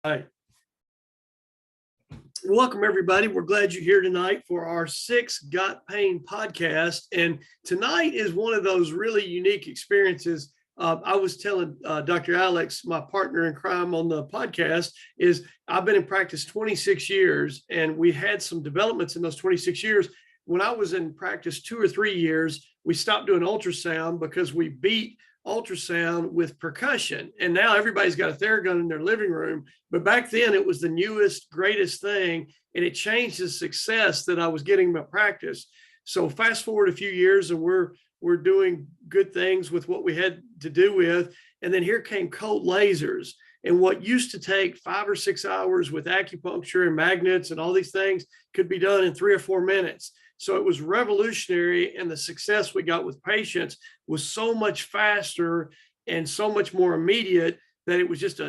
Hi. Welcome, everybody. We're glad you're here tonight for our sixth Got Pain podcast. And tonight is one of those really unique experiences. I was telling Dr. Alex, my partner in crime on the podcast, is I've been in practice 26 years, and we had some developments in those 26 years. When I was in practice 2 or 3 years, we stopped doing ultrasound because we beat ultrasound with percussion. And now everybody's got a Theragun in their living room. But back then it was the newest, greatest thing. And it changed the success that I was getting in my practice. So fast forward a few years and we're doing good things with what we had to do with. And then here came cold lasers. And what used to take 5 or 6 hours with acupuncture and magnets and all these things could be done in 3 or 4 minutes. So it was revolutionary, and the success we got with patients was so much faster and so much more immediate that it was just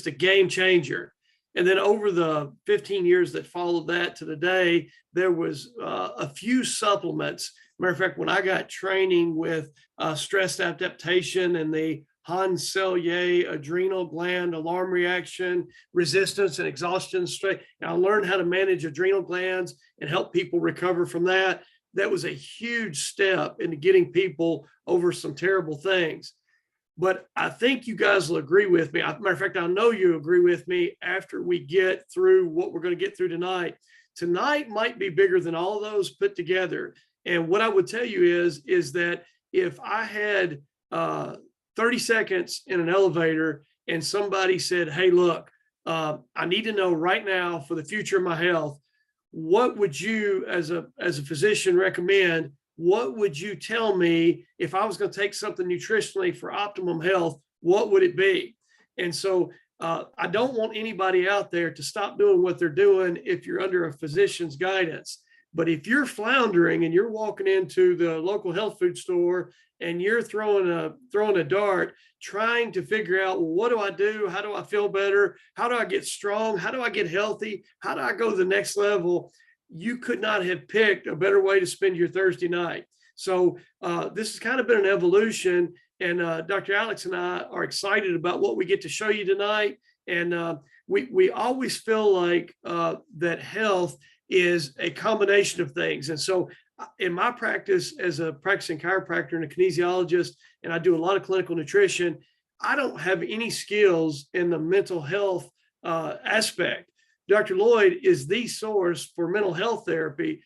a game changer. And then over the 15 years that followed that to the day, there was a few supplements. Matter of fact, when I got training with stress adaptation and the Hans Selye adrenal gland alarm reaction, resistance and exhaustion straight, and I learned how to manage adrenal glands and help people recover from that. That was a huge step into getting people over some terrible things. But I think you guys will agree with me. Matter of fact, I know you agree with me after we get through what we're going to get through tonight. Tonight might be bigger than all those put together. And what I would tell you is that if I had 30 seconds in an elevator and somebody said, hey, look, I need to know right now for the future of my health, what would you as a physician recommend? What would you tell me if I was going to take something nutritionally for optimum health? What would it be? And so I don't want anybody out there to stop doing what they're doing if you're under a physician's guidance. But if you're floundering and you're walking into the local health food store and you're throwing a dart, trying to figure out, well, what do I do? How do I feel better? How do I get strong? How do I get healthy? How do I go to the next level? You could not have picked a better way to spend your Thursday night. So this has kind of been an evolution, and Dr. Alex and I are excited about what we get to show you tonight. And we always feel like that health is a combination of things. And so in my practice as a practicing chiropractor and a kinesiologist, and I do a lot of clinical nutrition, I don't have any skills in the mental health aspect. Dr. Loyd is the source for mental health therapy.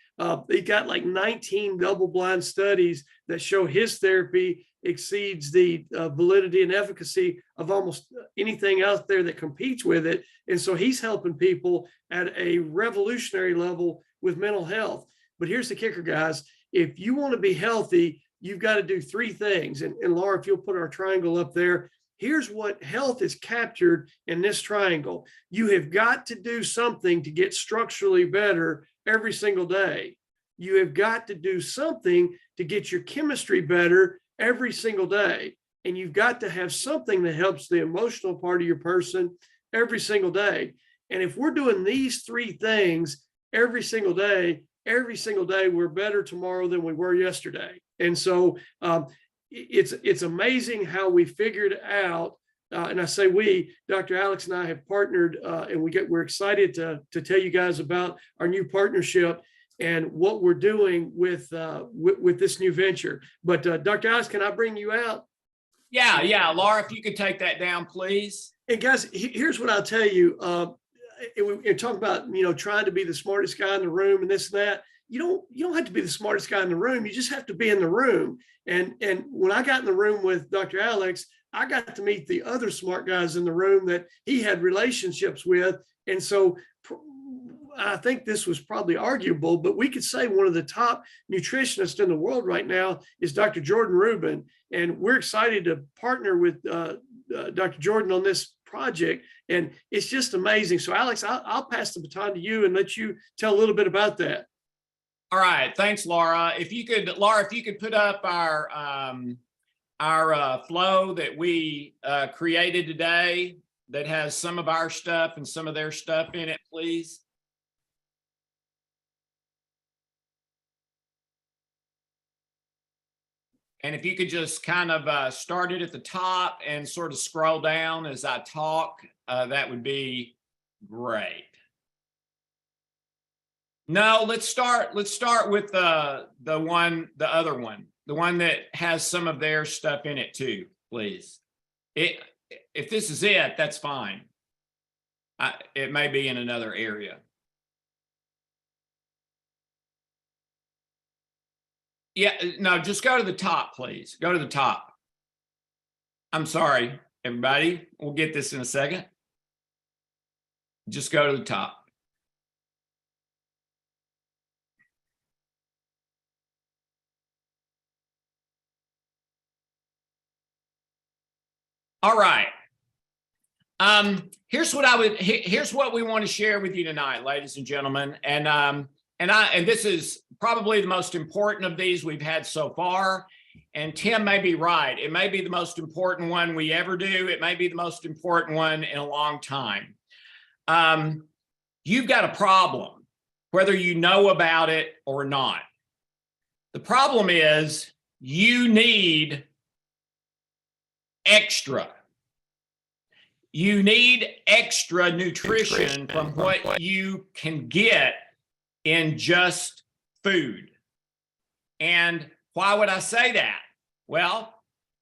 He got like 19 double-blind studies that show his therapy exceeds the validity and efficacy of almost anything out there that competes with it. And so he's helping people at a revolutionary level with mental health. But here's the kicker, guys. If you want to be healthy, you've got to do 3 things. And Laura, if you'll put our triangle up there, here's what health is captured in this triangle. You have got to do something to get structurally better every single day. You have got to do something to get your chemistry better every single day. And you've got to have something that helps the emotional part of your person every single day. And if we're doing these 3 things every single day, we're better tomorrow than we were yesterday. And so it's amazing how we figured out, and I say we, Dr. Alex and I have partnered, and we're excited to tell you guys about our new partnership and what we're doing with this new venture. But Dr. Alex, can I bring you out? Yeah, Laura, if you could take that down, please. And guys, here's what I'll tell you. We talk about trying to be the smartest guy in the room and this and that. You don't have to be the smartest guy in the room. You just have to be in the room. And when I got in the room with Dr. Alex, I got to meet the other smart guys in the room that he had relationships with. And so I think this was probably arguable, but we could say one of the top nutritionists in the world right now is Dr. Jordan Rubin. And we're excited to partner with Dr. Jordan on this project. And it's just amazing. So Alex, I'll pass the baton to you and let you tell a little bit about that. All right. Thanks, Laura. If you could put up our flow that we created today that has some of our stuff and some of their stuff in it, please. And if you could just kind of start it at the top and sort of scroll down as I talk, that would be Great. No, let's start with the other one, the one that has some of their stuff in it too, please. If this is it, that's fine. It may be in another area. Yeah, no, just go to the top, please. Go to the top. I'm sorry, everybody. We'll get this in a second. Just go to the top. All right. Here's what we want to share with you tonight, ladies and gentlemen. And this is probably the most important of these we've had so far. And Tim may be right. It may be the most important one we ever do. It may be the most important one in a long time. You've got a problem, whether you know about it or not. The problem is you need extra. You need extra nutrition from what you can get in just food. And why would I say that? Well,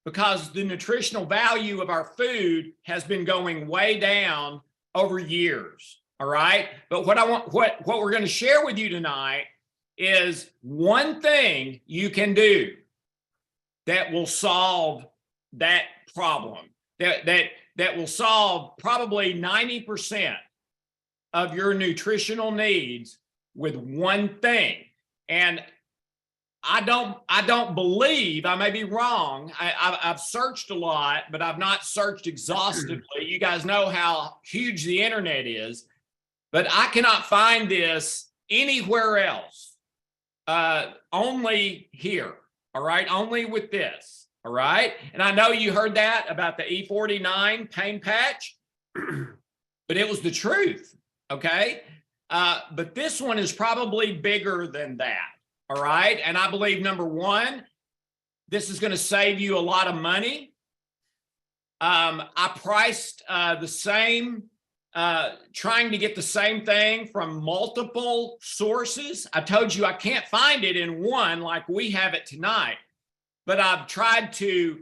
because the nutritional value of our food has been going way down over years. All right. But what we're going to share with you tonight is one thing you can do that will solve that problem, that will solve probably 90% of your nutritional needs with one thing. And I don't believe, I may be wrong. I've searched a lot, but I've not searched exhaustively. You guys know how huge the internet is, but I cannot find this anywhere else. Only here. All right. Only with this. All right. And I know you heard that about the E49 pain patch, but it was the truth. Okay. But this one is probably bigger than that. All right. And I believe, number one, this is going to save you a lot of money. I priced the same, trying to get the same thing from multiple sources. I told you I can't find it in one like we have it tonight, but I've tried to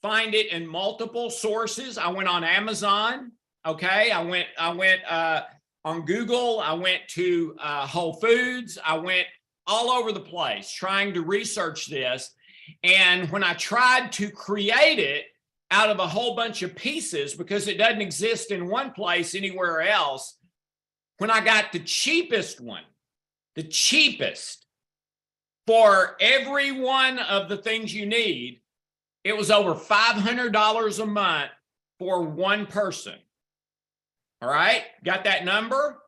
find it in multiple sources. I went on Amazon. Okay. I went on Google. I went to Whole Foods. I went all over the place trying to research this. And when I tried to create it out of a whole bunch of pieces, because it doesn't exist in one place anywhere else, when I got the cheapest one, the cheapest for every one of the things you need, it was over $500 a month for one person. All right, got that number?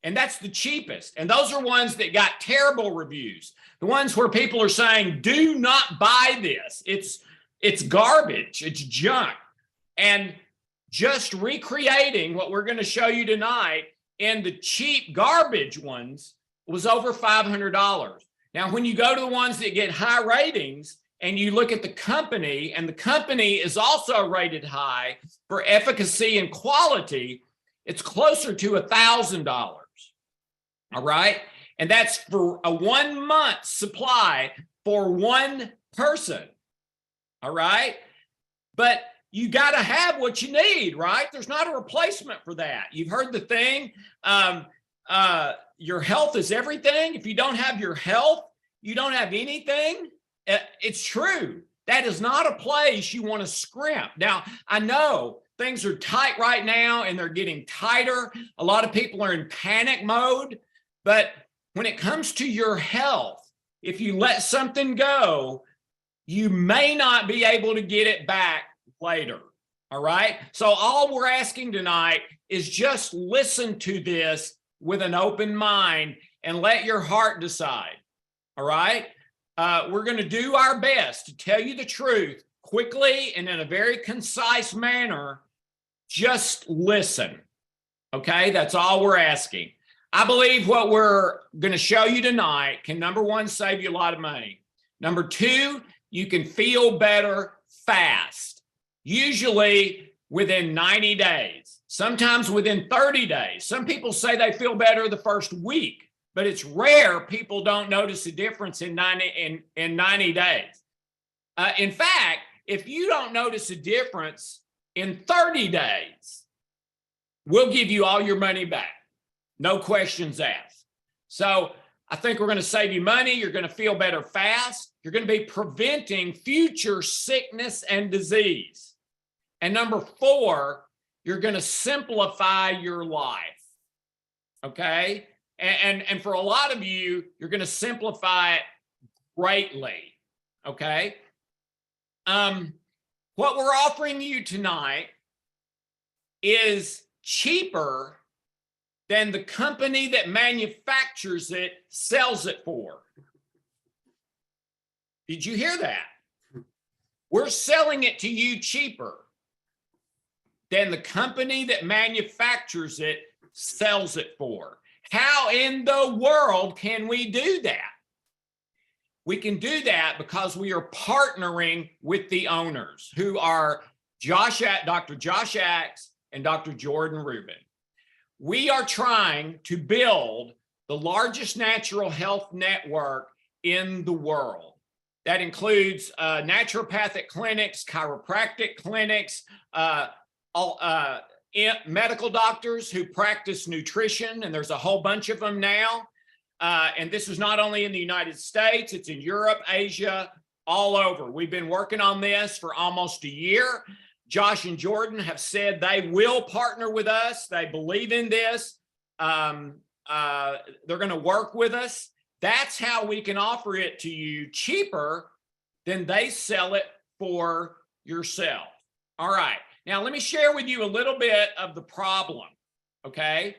And that's the cheapest. And those are ones that got terrible reviews. The ones where people are saying, do not buy this. It's garbage. It's junk. And just recreating what we're going to show you tonight in the cheap garbage ones was over $500. Now, when you go to the ones that get high ratings and you look at the company, and the company is also rated high for efficacy and quality, it's closer to $1,000. All right. And that's for a 1 month supply for one person. All right. But you got to have what you need, right? There's not a replacement for that. You've heard the thing. Your health is everything. If you don't have your health, you don't have anything. It's true. That is not a place you want to scrimp. Now, I know things are tight right now and they're getting tighter. A lot of people are in panic mode. But when it comes to your health, if you let something go, you may not be able to get it back later. All right. So all we're asking tonight is just listen to this with an open mind and let your heart decide. All right. We're going to do our best to tell you the truth quickly and in a very concise manner. Just listen. Okay. That's all we're asking. I believe what we're going to show you tonight can, number one, save you a lot of money. Number two, you can feel better fast, usually within 90 days. sometimes within 30 days. Some people say they feel better the first week, but it's rare people don't notice a difference in 90 days. In fact, if you don't notice a difference in 30 days, we'll give you all your money back. No questions asked. So I think we're going to save you money. You're going to feel better fast. You're going to be preventing future sickness and disease. And number 4, you're going to simplify your life. Okay? And for a lot of you, you're going to simplify it greatly. Okay? What we're offering you tonight is cheaper than the company that manufactures it sells it for. Did you hear that? We're selling it to you cheaper than the company that manufactures it sells it for. How in the world can we do that? We can do that because we are partnering with the owners, who are Dr. Josh Axe and Dr. Jordan Rubin. We are trying to build the largest natural health network in the world. That includes naturopathic clinics, chiropractic clinics, medical doctors who practice nutrition, and there's a whole bunch of them now. And this is not only in the United States, it's in Europe, Asia, all over. We've been working on this for almost a year. Josh and Jordan have said they will partner with us. They believe in this. They're going to work with us. That's how we can offer it to you cheaper than they sell it for yourself. All right. Now, let me share with you a little bit of the problem, okay?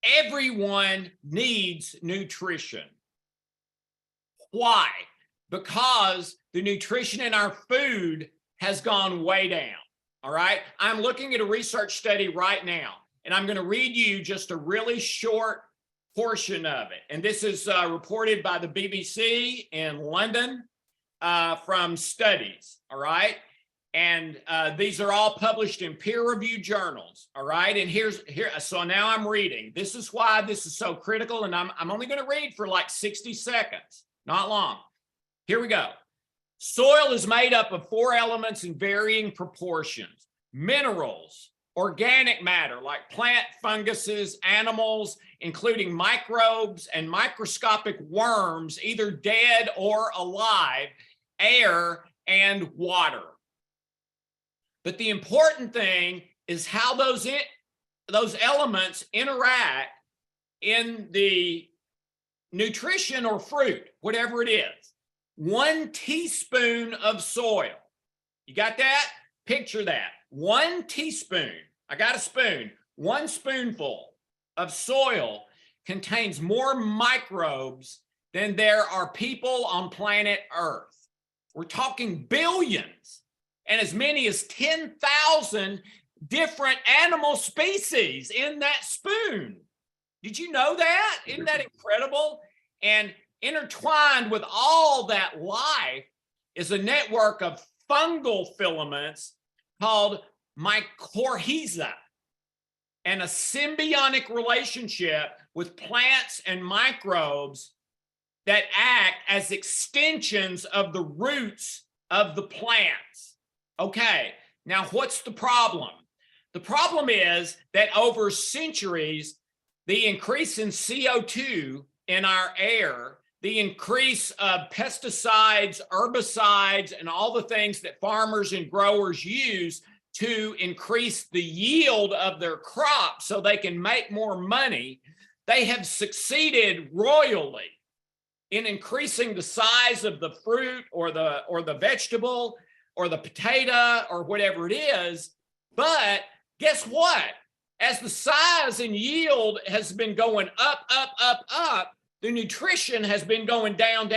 Everyone needs nutrition. Why? Because the nutrition in our food has gone way down, all right? I'm looking at a research study right now, and I'm going to read you just a really short portion of it. And this is reported by the BBC in London from studies, all right? And these are all published in peer-reviewed journals, all right? And so now I'm reading. This is why this is so critical, and I'm only going to read for like 60 seconds, not long. Here we go. Soil is made up of 4 elements in varying proportions: minerals, organic matter like plant, funguses, animals, including microbes and microscopic worms, either dead or alive, air, and water. But the important thing is how those elements interact in the nutrition or fruit, whatever it is. 1 teaspoon of soil. You got that? Picture that. 1 teaspoon. I got a spoon. 1 spoonful of soil contains more microbes than there are people on planet Earth. We're talking billions, and as many as 10,000 different animal species in that spoon. Did you know that? Isn't that incredible? And intertwined with all that life is a network of fungal filaments called mycorrhiza, and a symbiotic relationship with plants and microbes that act as extensions of the roots of the plants. Okay, now what's the problem? The problem is that over centuries, the increase in CO2 in our air, the increase of pesticides, herbicides, and all the things that farmers and growers use to increase the yield of their crops so they can make more money, they have succeeded royally in increasing the size of the fruit or the vegetable or the potato or whatever it is. But guess what? As the size and yield has been going up, the nutrition has been going down,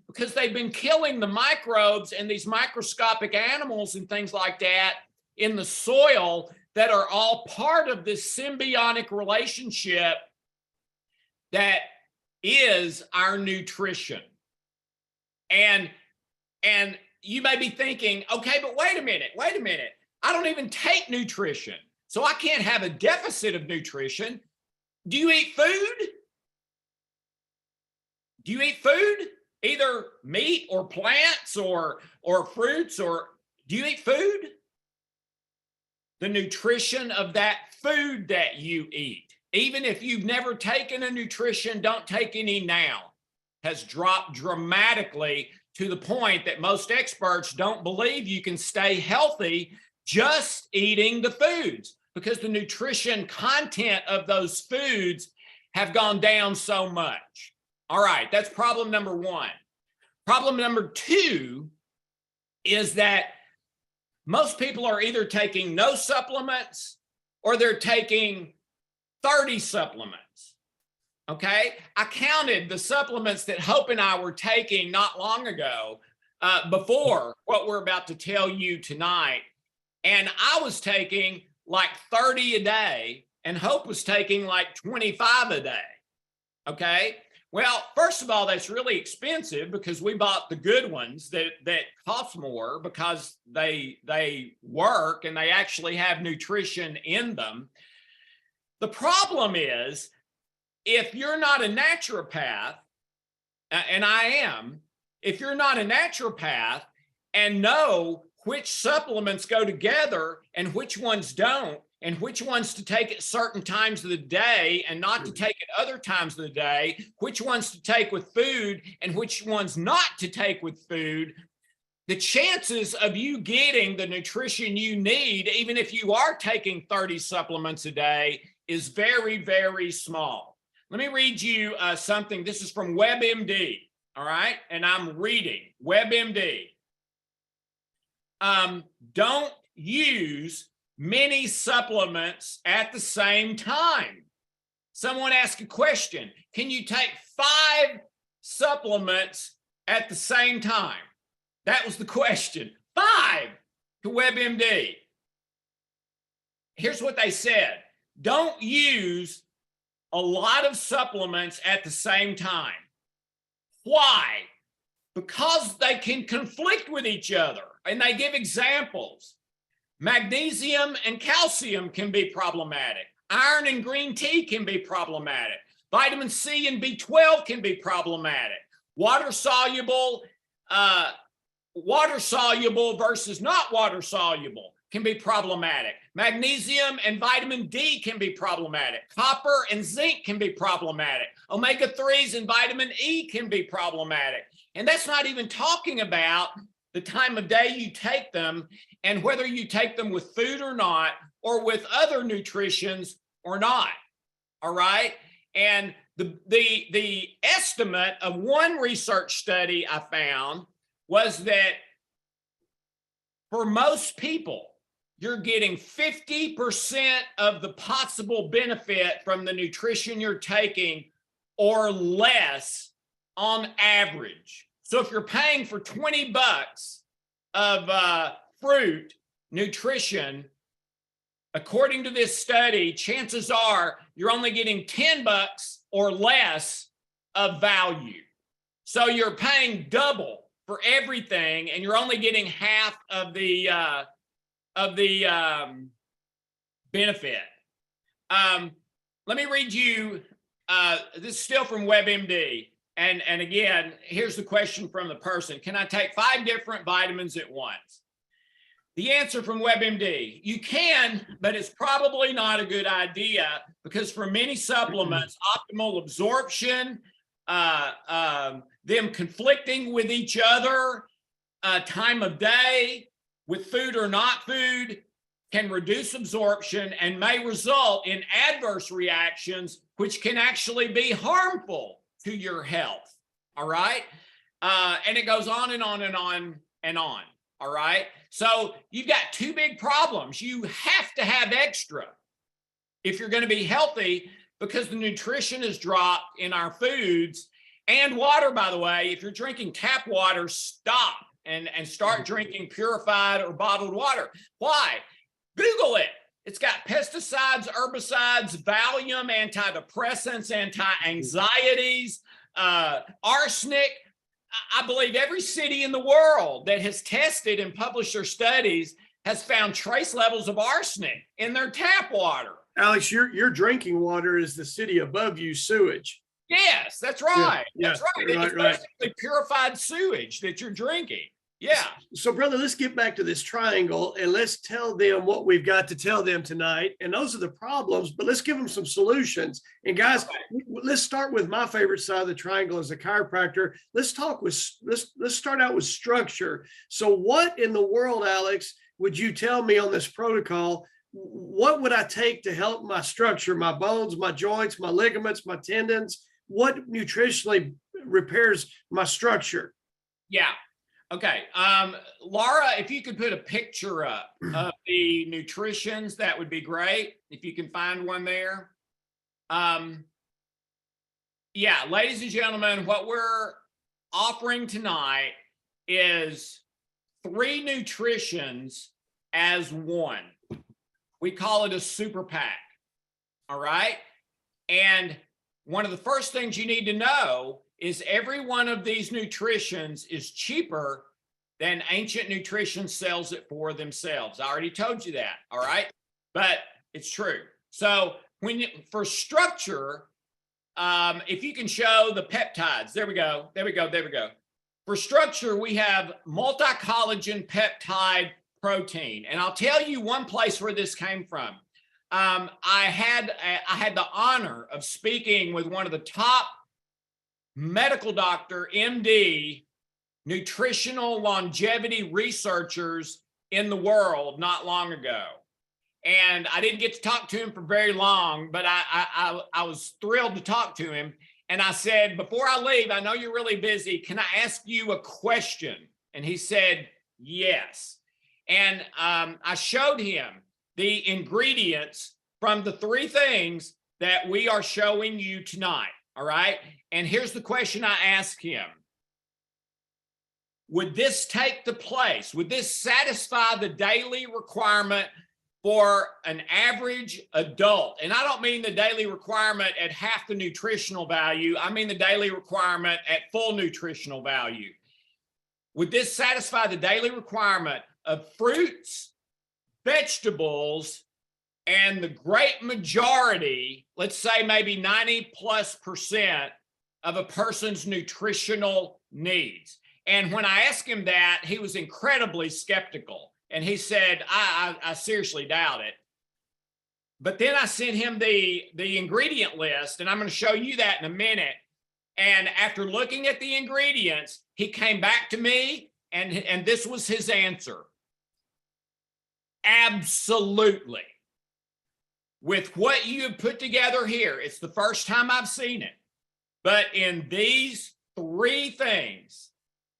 because they've been killing the microbes and these microscopic animals and things like that in the soil that are all part of this symbiotic relationship that is our nutrition. And you may be thinking, okay, but wait a minute. I don't even take nutrition, so I can't have a deficit of nutrition. Do you eat food? Do you eat food? Either meat or plants or fruits, or do you eat food? The nutrition of that food that you eat, even if you've never taken a nutrition, don't take any now, has dropped dramatically to the point that most experts don't believe you can stay healthy just eating the foods, because the nutrition content of those foods have gone down so much. All right, that's problem number one. Problem number two is that most people are either taking no supplements or they're taking 30 supplements. Okay, I counted the supplements that Hope and I were taking not long ago before what we're about to tell you tonight. And I was taking like 30 a day, and Hope was taking like 25 a day. Okay. Well, first of all, that's really expensive because we bought the good ones that cost more because they work and they actually have nutrition in them. The problem is, if you're not a naturopath, and I am, if you're not a naturopath and know which supplements go together and which ones don't, and which ones to take at certain times of the day and not to take at other times of the day, which ones to take with food and which ones not to take with food, the chances of you getting the nutrition you need, even if you are taking 30 supplements a day, is very, very small. Let me read you something. This is from WebMD, all right? And I'm reading WebMD. Don't use many supplements at the same time. Someone asked a question, can you take 5 supplements at the same time? That was the question. 5 to WebMD. Here's what they said. Don't use a lot of supplements at the same time. Why? Because they can conflict with each other, and they give examples. Magnesium and calcium can be problematic. Iron and green tea can be problematic. Vitamin C and B12 can be problematic. Water soluble versus not water soluble can be problematic. Magnesium and vitamin D can be problematic. Copper and zinc can be problematic. Omega-3s and vitamin E can be problematic. And that's not even talking about the time of day you take them and whether you take them with food or not, or with other nutritions or not. All right. And the estimate of one research study I found was that for most people, you're getting 50% of the possible benefit from the nutrition you're taking or less on average. So if you're paying for 20 bucks of fruit nutrition, according to this study, chances are you're only getting 10 bucks or less of value. So you're paying double for everything, and you're only getting half of the benefit. Let me read you, this is still from WebMD. And again, here's the question from the person. Can I take 5 different vitamins at once? The answer from WebMD, you can, but it's probably not a good idea because for many supplements, optimal absorption, them conflicting with each other, time of day, with food or not food, can reduce absorption and may result in adverse reactions, which can actually be harmful to your health. All right. And it goes on and on and on and on. All right. So you've got 2 big problems. You have to have extra if you're going to be healthy, because the nutrition is dropped in our foods and water. By the way, if you're drinking tap water, stop and start drinking purified or bottled water. Why? Google it. It's got pesticides, herbicides, Valium, antidepressants, anti-anxieties, arsenic, I believe every city in the world that has tested and published their studies has found trace levels of arsenic in their tap water. Alex, your drinking water is the city above you sewage. Yes, that's right. Yeah, That's right. It's basically purified sewage that you're drinking. Yeah. So, brother, let's get back to this triangle and let's tell them what we've got to tell them tonight. And those are the problems, but let's give them some solutions. And guys, let's start with my favorite side of the triangle as a chiropractor. Let's start out with structure. So what in the world, Alex, would you tell me on this protocol? What would I take to help my structure, my bones, my joints, my ligaments, my tendons? What nutritionally repairs my structure? Yeah. Okay. Laura, if you could put a picture up of the nutritions, that would be great. If you can find one there. Yeah, ladies and gentlemen, what we're offering tonight is 3 nutritions as one. We call it a super pack. All right. And one of the first things you need to know is every one of these nutritions is cheaper than Ancient Nutrition sells it for themselves. I already told you that, all right? But it's true. So for structure, if you can show the peptides, there we go. For structure, we have multi-collagen peptide protein. And I'll tell you one place where this came from. I had the honor of speaking with one of the top medical doctor, MD, nutritional longevity researchers in the world not long ago. And I didn't get to talk to him for very long, but I was thrilled to talk to him. And I said, before I leave, I know you're really busy. Can I ask you a question? And he said, yes. And I showed him the ingredients from the 3 things that we are showing you tonight. All right. And here's the question I asked him. Would this take the place? Would this satisfy the daily requirement for an average adult? And I don't mean the daily requirement at half the nutritional value. I mean the daily requirement at full nutritional value. Would this satisfy the daily requirement of fruits, vegetables, and the great majority, let's say maybe 90+% of a person's nutritional needs? And when I asked him that, he was incredibly skeptical. And he said, I seriously doubt it. But then I sent him the ingredient list, and I'm going to show you that in a minute. And after looking at the ingredients, he came back to me, and this was his answer. Absolutely. With what you have put together here, it's the first time I've seen it. But in these 3 things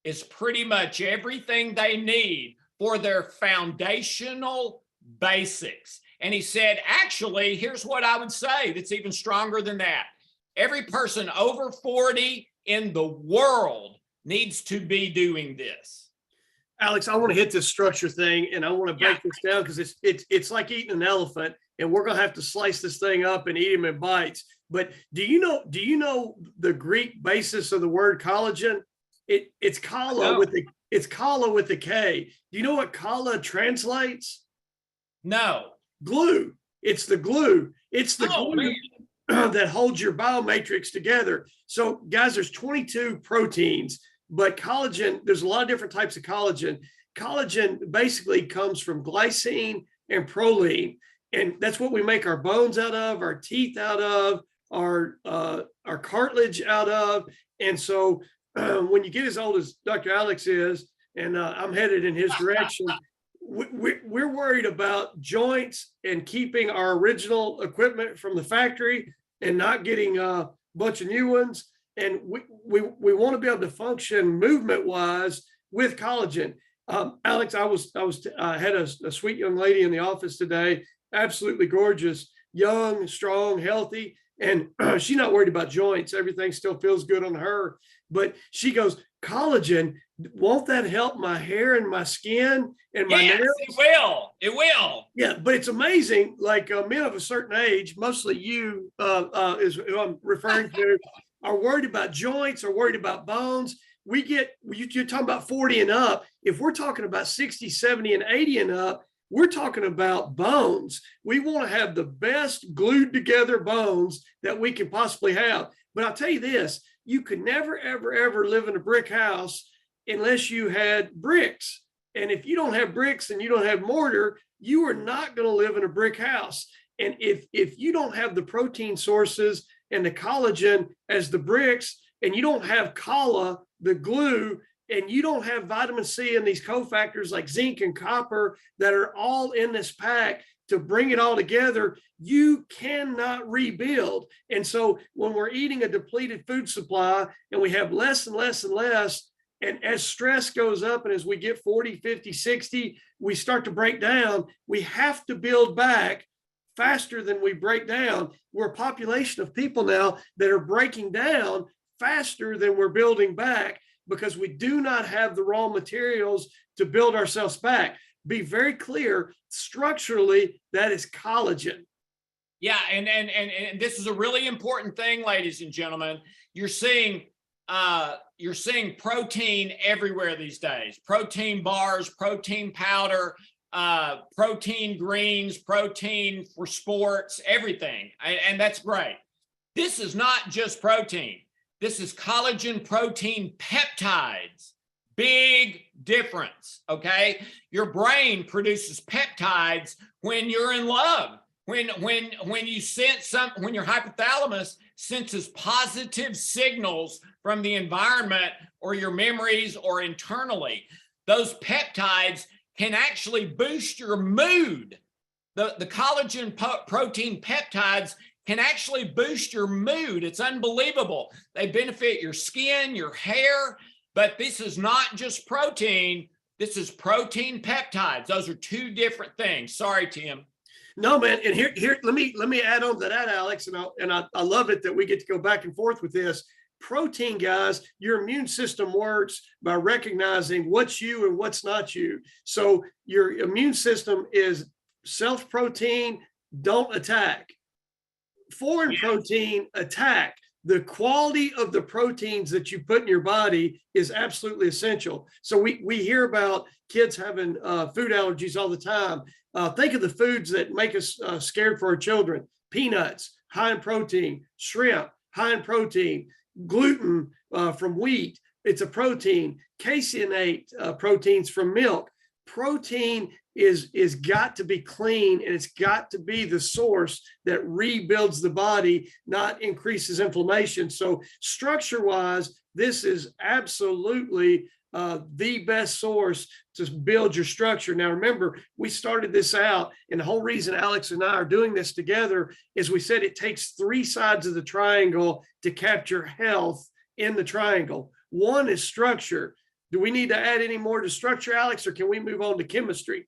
is pretty much everything they need for their foundational basics. And he said, actually, here's what I would say that's even stronger than that. Every person over 40 in the world needs to be doing this. Alex, I want to hit this structure thing, and I want to break this down because it's like eating an elephant, and we're going to have to slice this thing up and eat them in bites. But do you know the Greek basis of the word collagen? It's kala with the K. Do you know what kala translates? No. Glue. It's the glue. It's the glue that holds your biomatrix together. So, guys, there's 22 proteins, but collagen, there's a lot of different types of collagen. Collagen basically comes from glycine and proline, and that's what we make our bones out of, our teeth out of, our cartilage out of. And so when you get as old as Dr. Alex is, and I'm headed in his direction, we're worried about joints and keeping our original equipment from the factory and not getting a bunch of new ones. And we want to be able to function movement wise with collagen. Alex, I had a sweet young lady in the office today, absolutely gorgeous, young, strong, healthy. And she's not worried about joints. Everything still feels good on her. But she goes, collagen, won't that help my hair and my skin and my nails? It will. Yeah, but it's amazing. Like men of a certain age, mostly you is who I'm referring to, are worried about joints, are worried about bones. you're talking about 40 and up. If we're talking about 60, 70, and 80 and up, we're talking about bones. We want to have the best glued together bones that we can possibly have. But I'll tell you this, you could never, ever, ever live in a brick house unless you had bricks. And if you don't have bricks and you don't have mortar, you are not going to live in a brick house. And if you don't have the protein sources and the collagen as the bricks, and you don't have colla, the glue, and you don't have vitamin C and these cofactors like zinc and copper that are all in this pack to bring it all together, you cannot rebuild. And so when we're eating a depleted food supply and we have less and less and less, and as stress goes up and as we get 40, 50, 60, we start to break down, we have to build back faster than we break down. We're a population of people now that are breaking down faster than we're building back because we do not have the raw materials to build ourselves back. Be very clear, structurally, that is collagen. Yeah, and this is a really important thing, ladies and gentlemen. You're seeing protein everywhere these days. Protein bars, protein powder, protein greens, protein for sports, everything. And that's great. This is not just protein. This is collagen protein peptides. Big difference, okay? Your brain produces peptides when you're in love. When you sense when your hypothalamus senses positive signals from the environment or your memories or internally, those peptides can actually boost your mood. The collagen protein peptides can actually boost your mood. It's unbelievable. They benefit your skin, your hair, but this is not just protein. This is protein peptides. Those are two different things. Sorry, Tim. No, man. And here, let me add on to that, Alex. And I love it that we get to go back and forth with this. Protein, guys, your immune system works by recognizing what's you and what's not you. So your immune system is self-protein, don't attack. Foreign protein, attack. The quality of the proteins that you put in your body is absolutely essential. So we hear about kids having food allergies all the time. Think of the foods that make us scared for our children. Peanuts, high in protein. Shrimp, high in protein. Gluten from wheat, it's a protein. Caseinate proteins from milk. Protein is got to be clean, and it's got to be the source that rebuilds the body, not increases inflammation. So structure-wise, this is absolutely the best source to build your structure. Now, remember, we started this out, and the whole reason Alex and I are doing this together is we said it takes three sides of the triangle to capture health in the triangle. One is structure. Do we need to add any more to structure, Alex, or can we move on to chemistry?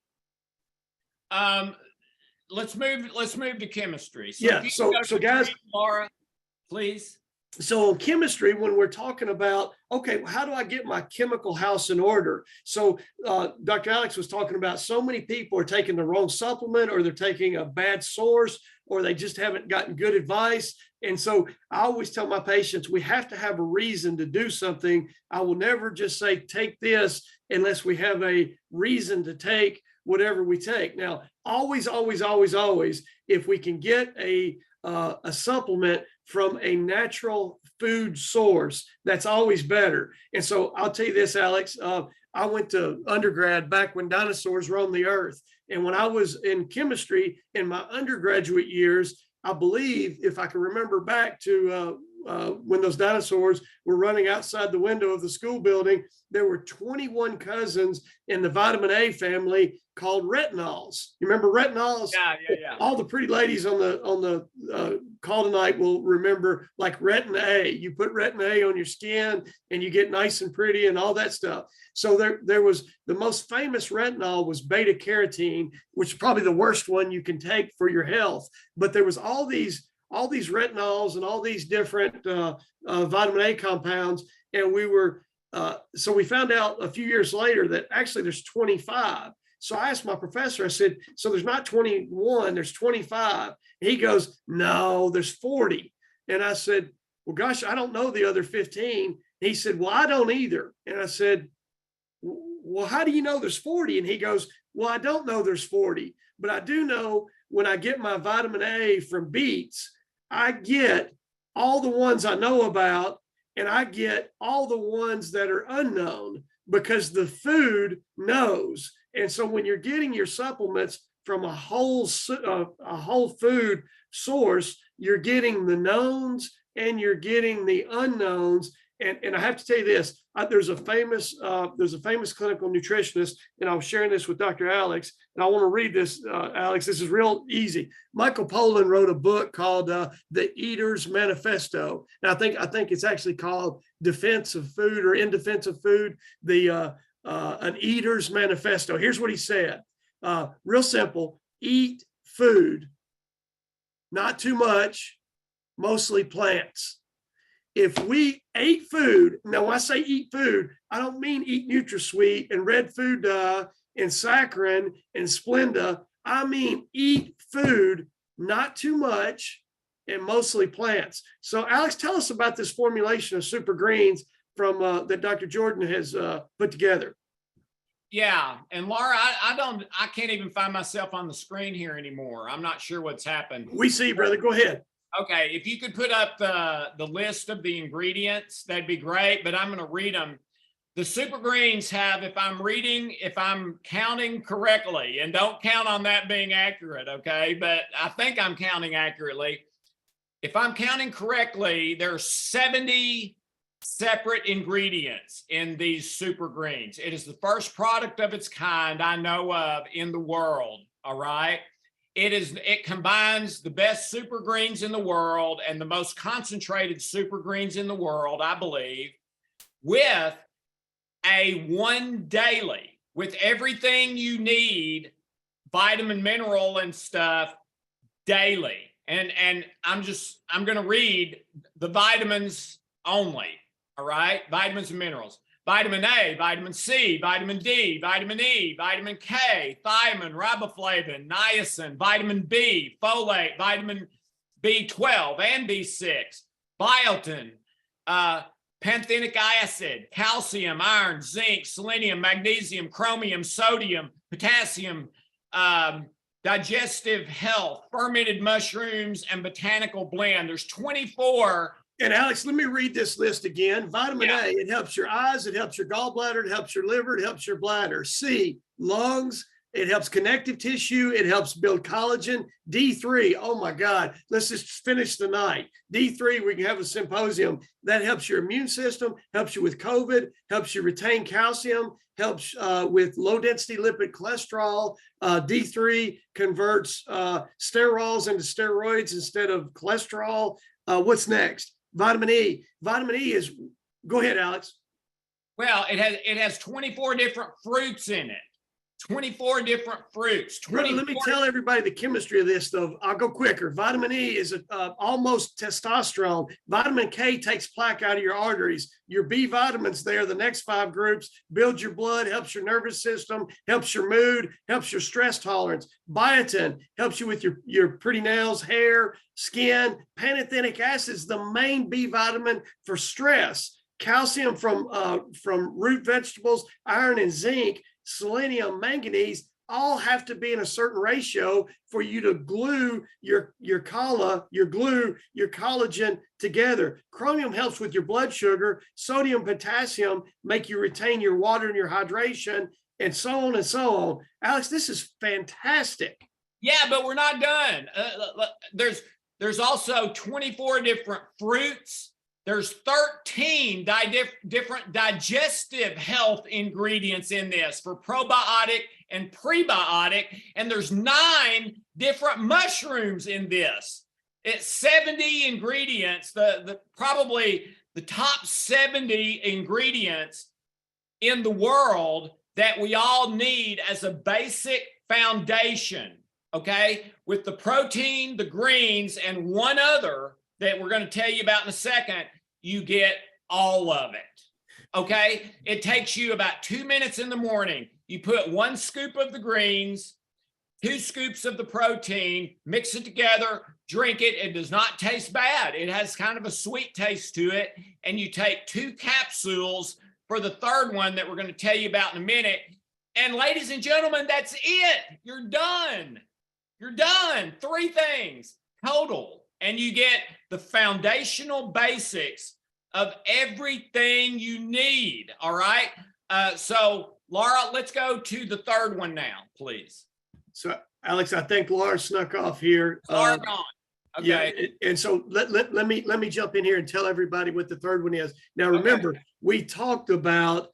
Let's move to chemistry. So guys, Laura, please. So in chemistry, when we're talking about, okay, how do I get my chemical house in order? So Dr. Alex was talking about so many people are taking the wrong supplement, or they're taking a bad source, or they just haven't gotten good advice. And so I always tell my patients, we have to have a reason to do something. I will never just say, take this unless we have a reason to take whatever we take. Now, always, if we can get a supplement from a natural food source, that's always better. And so I'll tell you this, Alex, I went to undergrad back when dinosaurs roamed the earth. And when I was in chemistry in my undergraduate years, I believe, if I can remember back to when those dinosaurs were running outside the window of the school building, there were 21 cousins in the vitamin A family called retinols. You remember retinols? Yeah. All the pretty ladies on the call tonight will remember, like, retin A. You put retin A on your skin and you get nice and pretty and all that stuff. So there was, the most famous retinol was beta carotene, which is probably the worst one you can take for your health. But there was all these retinols and all these different vitamin A compounds. And so we found out a few years later that actually there's 25. So I asked my professor, I said, so there's not 21, there's 25. And he goes, no, there's 40. And I said, well, gosh, I don't know the other 15. He said, well, I don't either. And I said, well, how do you know there's 40? And he goes, well, I don't know there's 40, but I do know when I get my vitamin A from beets, I get all the ones I know about, and I get all the ones that are unknown because the food knows. And so when you're getting your supplements from a whole food source, you're getting the knowns and you're getting the unknowns. And I have to tell you this, there's a famous clinical nutritionist, and I was sharing this with Dr. Alex, and I want to read this, Alex. This is real easy. Michael Pollan wrote a book called The Eater's Manifesto. And I think it's actually called Defense of Food or In Defense of Food, An Eater's Manifesto. Here's what he said. Real simple, eat food, not too much, mostly plants. If we ate food, now when I say eat food, I don't mean eat NutraSweet and red food dye and saccharin and Splenda. I mean eat food, not too much, and mostly plants. So Alex, tell us about this formulation of super greens from that Dr. Jordan has put together. Yeah, and Laura, I can't even find myself on the screen here anymore. I'm not sure what's happened. We see, brother. Go ahead. Okay, if you could put up the list of the ingredients, that'd be great, but I'm going to read them. The super greens have, if I'm counting correctly, and don't count on that being accurate, okay, but I think I'm counting accurately. If I'm counting correctly, there are 70 separate ingredients in these super greens. It is the first product of its kind I know of in the world, all right? It combines the best super greens in the world and the most concentrated super greens in the world, I believe, with a one daily, with everything you need, vitamin, mineral, and stuff daily. And I'm going to read the vitamins only, all right? Vitamins and minerals. Vitamin A, vitamin C, vitamin D, vitamin E, vitamin K, thiamine, riboflavin, niacin, vitamin B, folate, vitamin B12 and B6, biotin, pantothenic acid, calcium, iron, zinc, selenium, magnesium, chromium, sodium, potassium, digestive health, fermented mushrooms, and botanical blend. There's 24. And Alex, let me read this list again. Vitamin A, it helps your eyes, it helps your gallbladder, it helps your liver, it helps your bladder. C, lungs, it helps connective tissue, it helps build collagen. D3, oh my God, let's just finish the night. D3, we can have a symposium. That helps your immune system, helps you with COVID, helps you retain calcium, helps with low density lipid cholesterol. D3 converts sterols into steroids instead of cholesterol. What's next? Vitamin E. Vitamin E is, go ahead, Alex. Well, it has 24 different fruits in it. 24 different fruits. Let me tell everybody the chemistry of this, though. I'll go quicker. Vitamin E is almost testosterone. Vitamin K takes plaque out of your arteries. Your B vitamins there, the next 5 groups, build your blood, helps your nervous system, helps your mood, helps your stress tolerance. Biotin helps you with your pretty nails, hair, skin. Pantothenic acid is the main B vitamin for stress. Calcium from root vegetables, iron and zinc, selenium, manganese, all have to be in a certain ratio for you to glue your collagen together. Chromium helps with your blood sugar. Sodium, potassium make you retain your water and your hydration, and so on and so on. Alex, this is fantastic. Yeah, but we're not done. There's also 24 different fruits. There's 13 different digestive health ingredients in this for probiotic and prebiotic, and there's 9 different mushrooms in this. It's 70 ingredients, probably the top 70 ingredients in the world that we all need as a basic foundation, okay? With the protein, the greens, and one other that we're going to tell you about in a second, you get all of it, okay? It takes you about 2 minutes in the morning. You put 1 scoop of the greens, 2 scoops of the protein, mix it together, drink it. It does not taste bad. It has kind of a sweet taste to it. And you take 2 capsules for the third one that we're going to tell you about in a minute. And ladies and gentlemen, that's it. You're done. You're done. 3 things total. And you get the foundational basics of everything you need. All right. So Laura, let's go to the third one now, please. So Alex, I think Laura snuck off here. Laura gone. Okay. Yeah, and so let me jump in here and tell everybody what the third one is. Now, remember, we talked about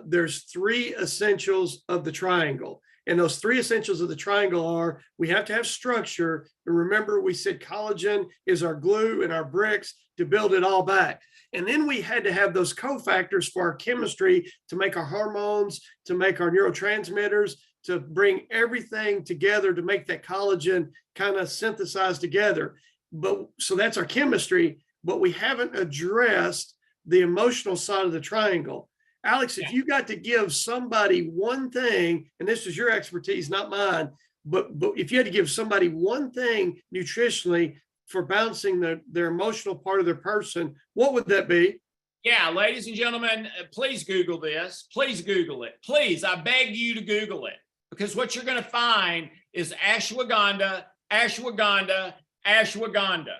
there's 3 essentials of the triangle. And those 3 essentials of the triangle are, we have to have structure. And remember, we said collagen is our glue and our bricks to build it all back. And then we had to have those cofactors for our chemistry to make our hormones, to make our neurotransmitters, to bring everything together to make that collagen kind of synthesized together. But so that's our chemistry, but we haven't addressed the emotional side of the triangle. Alex, if you got to give somebody one thing, and this is your expertise, not mine, but if you had to give somebody one thing nutritionally for balancing their emotional part of their person, what would that be? Yeah, ladies and gentlemen, please Google this. Please Google it. Please, I beg you to Google it, because what you're going to find is ashwagandha, ashwagandha, ashwagandha.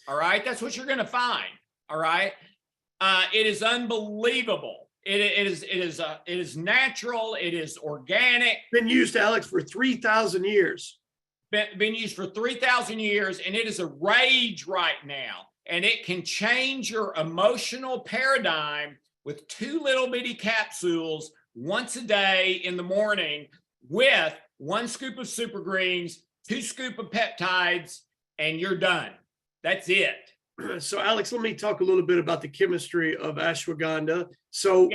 All right, that's what you're going to find. All right, it is unbelievable. It is natural. It is organic. Been used, Alex, for 3,000 years. Been used for 3,000 years, and it is a rage right now. And it can change your emotional paradigm with 2 little bitty capsules once a day in the morning with 1 scoop of super greens, 2 scoops of peptides, and you're done. That's it. So Alex, let me talk a little bit about the chemistry of ashwagandha. So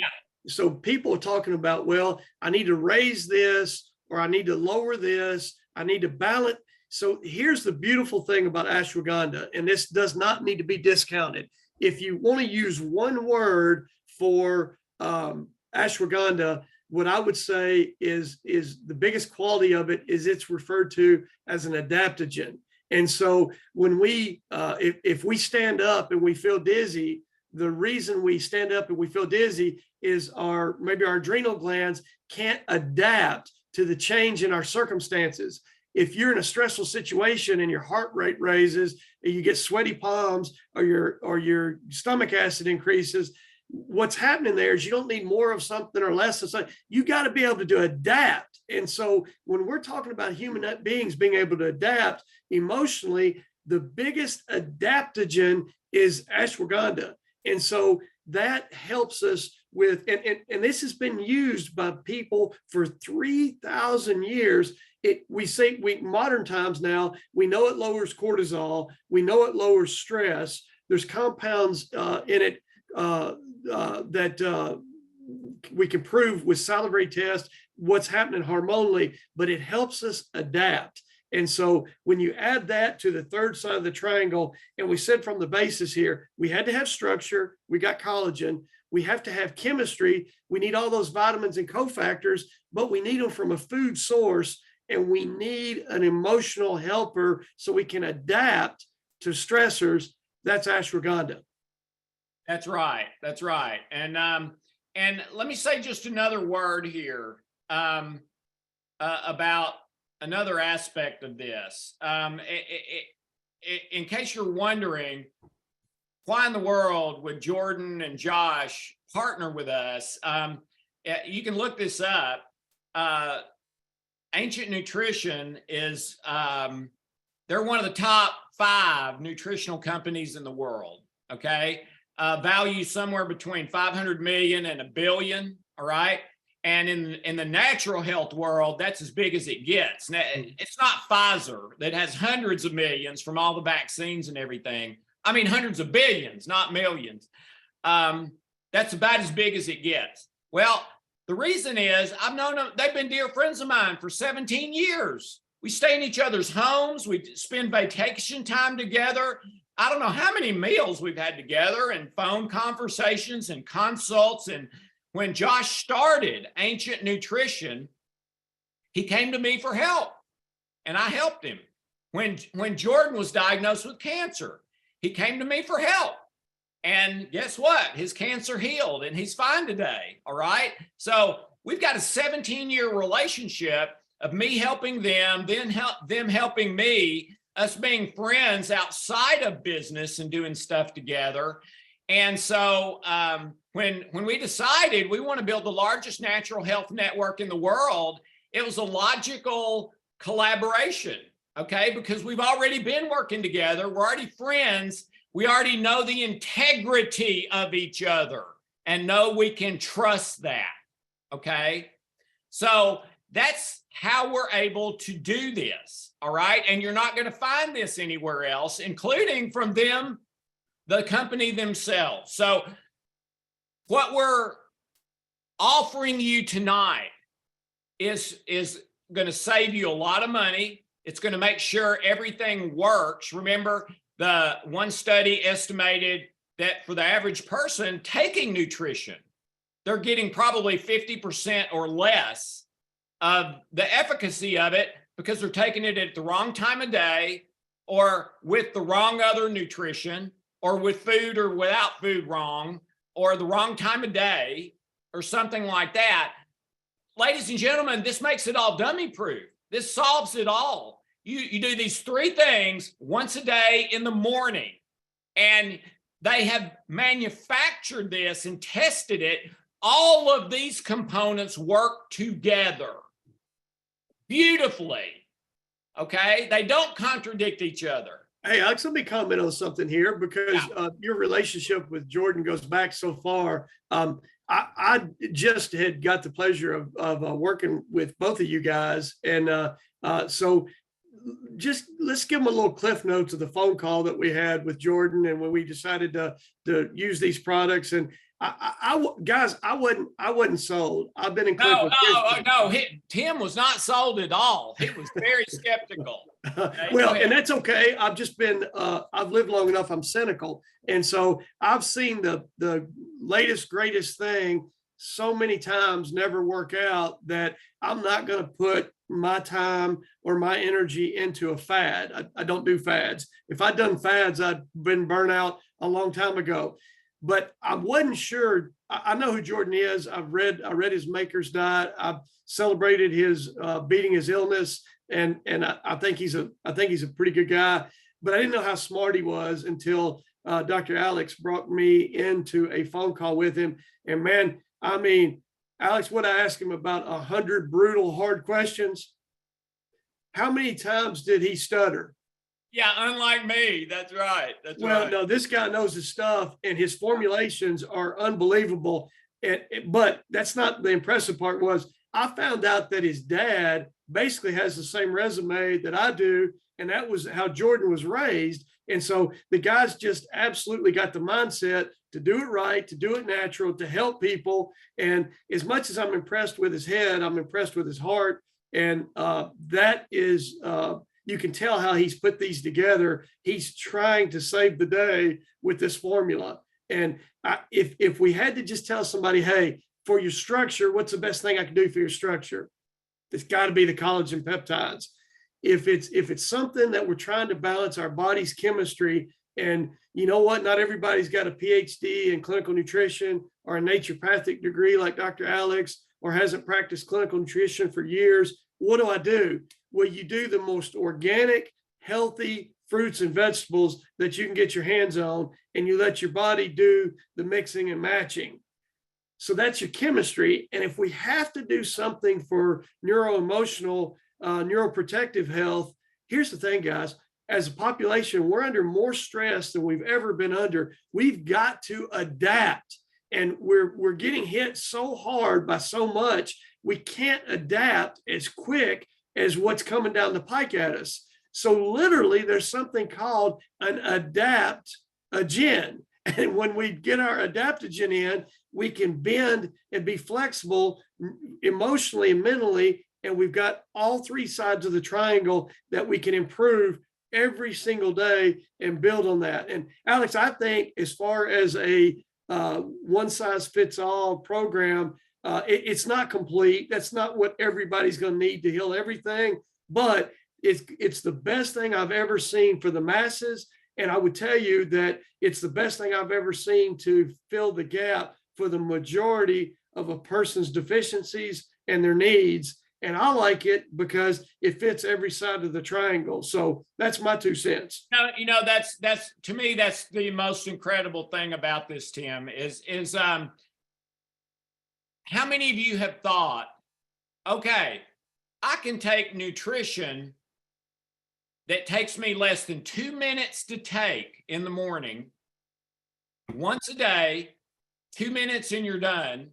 people are talking about, well, I need to raise this, or I need to lower this, I need to balance. So here's the beautiful thing about ashwagandha, and this does not need to be discounted. If you want to use one word for ashwagandha, what I would say is the biggest quality of it is it's referred to as an adaptogen. And so when we, if we stand up and we feel dizzy, the reason we stand up and we feel dizzy is maybe our adrenal glands can't adapt to the change in our circumstances. If you're in a stressful situation and your heart rate raises, and you get sweaty palms, or your stomach acid increases, what's happening there is you don't need more of something or less of something. You got to be able to adapt. And so when we're talking about human beings being able to adapt emotionally, the biggest adaptogen is ashwagandha. And so that helps us with, and this has been used by people for 3,000 years. Modern times now, we know it lowers cortisol. We know it lowers stress. There's compounds in it that we can prove with salivary tests what's happening hormonally, but it helps us adapt. And so when you add that to the third side of the triangle, and we said from the basis here, we had to have structure, we got collagen, we have to have chemistry, we need all those vitamins and cofactors, but we need them from a food source, and we need an emotional helper so we can adapt to stressors. That's ashwagandha. That's right. That's right. And let me say just another word here about another aspect of this. In case you're wondering, why in the world would Jordan and Josh partner with us? You can look this up. Ancient Nutrition is, they're one of the top 5 nutritional companies in the world, okay? Value somewhere between 500 million and $1 billion, all right? And in the natural health world, that's as big as it gets. Now, it's not Pfizer that has hundreds of millions from all the vaccines and everything. I mean, hundreds of billions, not millions. That's about as big as it gets. Well, the reason is I've known them, they've been dear friends of mine for 17 years. We stay in each other's homes. We spend vacation time together. I don't know how many meals we've had together, and phone conversations and consults. And when Josh started Ancient Nutrition, he came to me for help. and I helped him. When Jordan was diagnosed with cancer, he came to me for help. And guess what? His cancer healed and he's fine today. All right. So we've got a 17-year relationship of me helping them, then them helping me, us being friends outside of business and doing stuff together. And so when we decided we want to build the largest natural health network in the world, it was a logical collaboration, okay? Because we've already been working together. We're already friends. We already know the integrity of each other and know we can trust that, okay? So that's how we're able to do this, all right? And you're not going to find this anywhere else, including from them, the company themselves. So what we're offering you tonight is going to save you a lot of money. It's going to make sure everything works. Remember, the one study estimated that for the average person taking nutrition, they're getting probably 50% or less of the efficacy of it because they're taking it at the wrong time of day, or with the wrong other nutrition, or with food or without food wrong, or the wrong time of day, or something like that. Ladies and gentlemen, this makes it all dummy proof. This solves it all. You do these 3 things once a day in the morning, and they have manufactured this and tested it. All of these components work together beautifully, okay? They don't contradict each other. Hey, Alex, let me comment on something here, because your relationship with Jordan goes back so far. I just had got the pleasure of working with both of you guys. And so just let's give them a little cliff notes of the phone call that we had with Jordan and when we decided to use these products. And guys, I wasn't sold. I've been in clinical. No. Tim was not sold at all. He was very skeptical. Well, and that's okay. I've just been, I've lived long enough. I'm cynical. And so I've seen the latest, greatest thing so many times never work out that I'm not going to put my time or my energy into a fad. I don't do fads. If I'd done fads, I'd been burnt out a long time ago. But I wasn't sure. I know who Jordan is. I read his Maker's Diet. I've celebrated his beating his illness, and I think he's a pretty good guy. But I didn't know how smart he was until Dr. Alex brought me into a phone call with him. And man, I mean, Alex, what I asked him about 100 brutal, hard questions. How many times did he stutter? Yeah, unlike me. That's right. Well, no, this guy knows his stuff, and his formulations are unbelievable. But that's not the impressive part. Was I found out that his dad basically has the same resume that I do, and that was how Jordan was raised. And so the guy's just absolutely got the mindset to do it right, to do it natural, to help people. And as much as I'm impressed with his head, I'm impressed with his heart. And that is, you can tell how he's put these together. He's trying to save the day with this formula. And if we had to just tell somebody, hey, for your structure, what's the best thing I can do for your structure? It's got to be the collagen peptides. If it's something that we're trying to balance our body's chemistry, and you know what, not everybody's got a PhD in clinical nutrition or a naturopathic degree like Dr. Alex, or hasn't practiced clinical nutrition for years. What do? Well, you do the most organic, healthy fruits and vegetables that you can get your hands on, and you let your body do the mixing and matching. So that's your chemistry. And if we have to do something for neuroemotional, neuroprotective health, here's the thing, guys. As a population, we're under more stress than we've ever been under. We've got to adapt. And we're getting hit so hard by so much, we can't adapt as quick as what's coming down the pike at us. So literally, there's something called an adaptogen. And when we get our adaptogen in, we can bend and be flexible emotionally and mentally. And we've got all 3 sides of the triangle that we can improve every single day and build on that. And Alex, I think as far as a one size fits all program, it's not complete. That's not what everybody's going to need to heal everything. But it's the best thing I've ever seen for the masses. And I would tell you that it's the best thing I've ever seen to fill the gap for the majority of a person's deficiencies and their needs. And I like it because it fits every side of the triangle. So that's my 2 cents. That's to me, that's the most incredible thing about this, Tim, is how many of you have thought, okay, I can take nutrition that takes me less than 2 minutes to take in the morning, once a day, 2 minutes and you're done,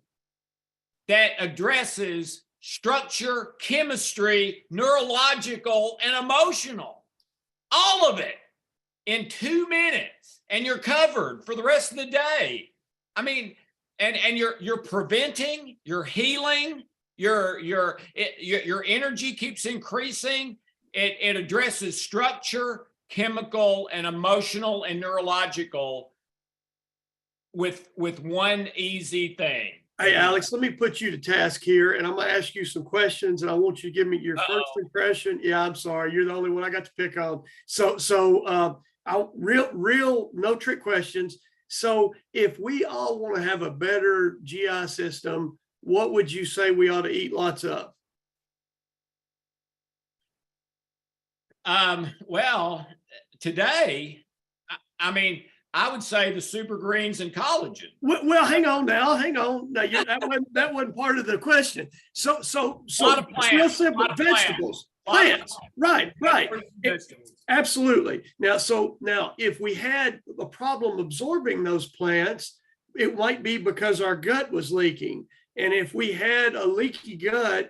that addresses structure, chemistry, neurological, and emotional, all of it in 2 minutes, and you're covered for the rest of the day. I mean, and you're preventing, you're healing, your energy keeps increasing. It addresses structure, chemical, and emotional and neurological with one easy thing. Hey, Alex, let me put you to task here, and I'm going to ask you some questions, and I want you to give me your first impression. Yeah, I'm sorry. You're the only one I got to pick on. So real no trick questions. So if we all want to have a better GI system, what would you say we ought to eat lots of? Well, today, I mean, I would say the super greens and collagen. Well, hang on now. Now that wasn't part of the question. So A lot of plants, real simple. Vegetables, plants. Right. Absolutely. Now, if we had a problem absorbing those plants, it might be because our gut was leaking. And if we had a leaky gut,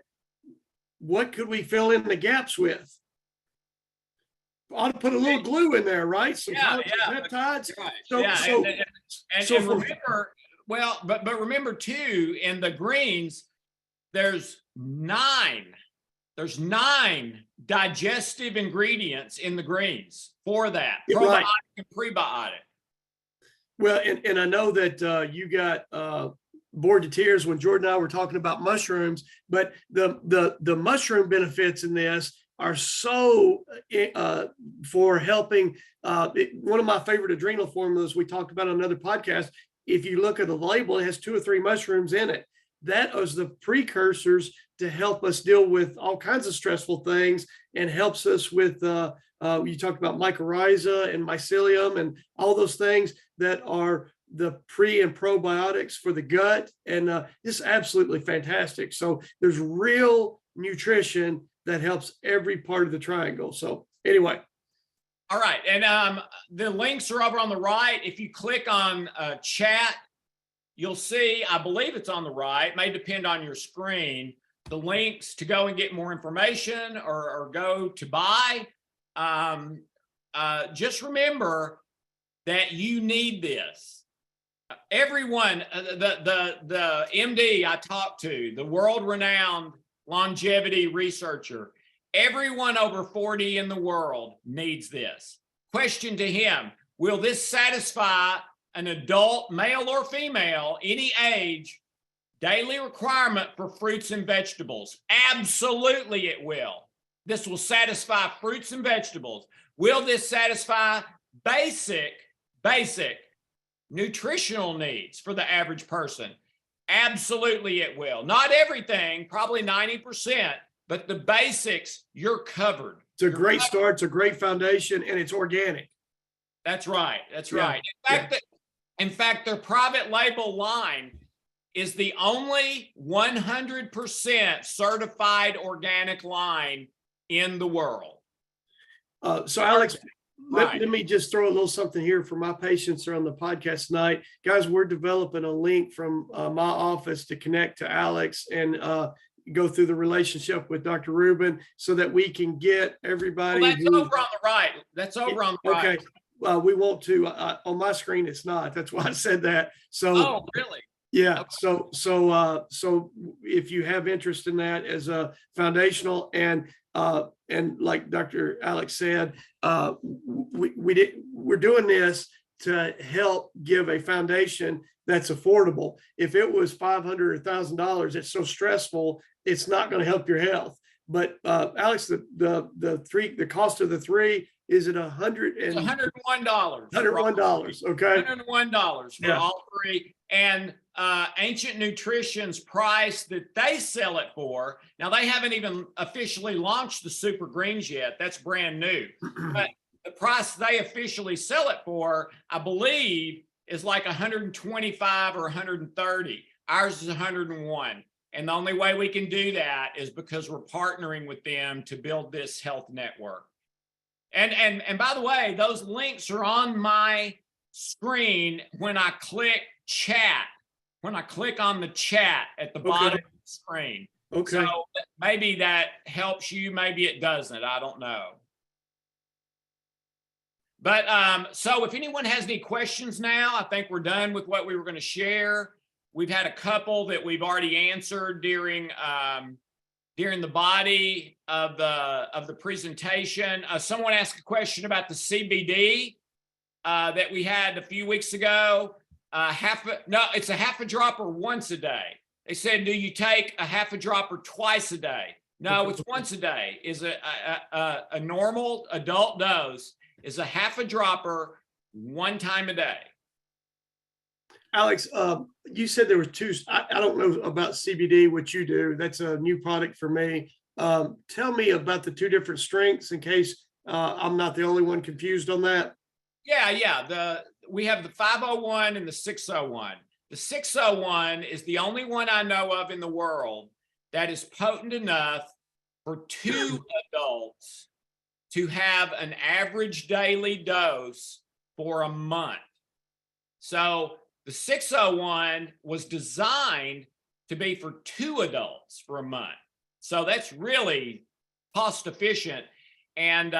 what could we fill in the gaps with? Ought to put a little glue in there, right? Some peptides. Right. And remember, but remember too, in the greens, there's nine digestive ingredients in the greens for that, probiotic and prebiotic. Well, and I know that you got bored to tears when Jordan and I were talking about mushrooms, but the mushroom benefits in this are so for helping. One of my favorite adrenal formulas we talked about on another podcast, if you look at the label, it has 2 or 3 mushrooms in it. That is the precursors to help us deal with all kinds of stressful things, and helps us with, you talked about mycorrhiza and mycelium and all those things that are the pre and probiotics for the gut. And it's absolutely fantastic. So there's real nutrition that helps every part of the triangle. So anyway. All right. And the links are over on the right. If you click on chat, you'll see, I believe it's on the right, may depend on your screen, the links to go and get more information or go to buy. Just remember that you need this. Everyone, the MD I talked to, the world-renowned longevity researcher, everyone over 40 in the world needs this. Question to him, will this satisfy an adult, male or female, any age, daily requirement for fruits and vegetables? Absolutely it will. This will satisfy fruits and vegetables. Will this satisfy basic nutritional needs for the average person? Absolutely it will. Not everything, probably 90%, but the basics, you're covered. It's a great start. It's a great foundation, and it's organic. That's right. In fact, their private label line is the only 100% certified organic line in the world. So Alex, let me just throw a little something here for my patients that are on the podcast tonight. Guys, we're developing a link from my office to connect to Alex and go through the relationship with Dr. Rubin so that we can get everybody. Well, that's over on the right. That's over on the right. Okay. We want to, on my screen, it's not. That's why I said that. So, oh, really? Yeah. Okay. So if you have interest in that as a foundational, and like Dr. Alex said, we're doing this to help give a foundation that's affordable. If it was $500 or $1,000, it's so stressful, it's not going to help your health. But Alex, the cost of the three is at $101. $101. Okay. $101 for all three. And Ancient Nutrition's price that they sell it for, now they haven't even officially launched the Super Greens yet. That's brand new. But the price they officially sell it for, I believe, is like 125 or 130. Ours is 101. And the only way we can do that is because we're partnering with them to build this health network. And by the way, those links are on my screen when I click chat, when I click on the chat at the bottom of the screen. Okay. So maybe that helps you, maybe it doesn't, I don't know. But so if anyone has any questions now, I think we're done with what we were going to share. We've had a couple that we've already answered during the body of the presentation. Someone asked a question about the CBD that we had a few weeks ago. It's a half a dropper once a day. They said, do you take a half a dropper twice a day? No, it's once a day. Is a normal adult dose is a half a dropper one time a day. Alex, you said there were two. I don't know about CBD, what you do. That's a new product for me. Tell me about the two different strengths in case I'm not the only one confused on that. Yeah. We have the 501 and the 601. The 601 is the only one I know of in the world that is potent enough for two adults to have an average daily dose for a month. So the 601 was designed to be for two adults for a month. So that's really cost efficient. And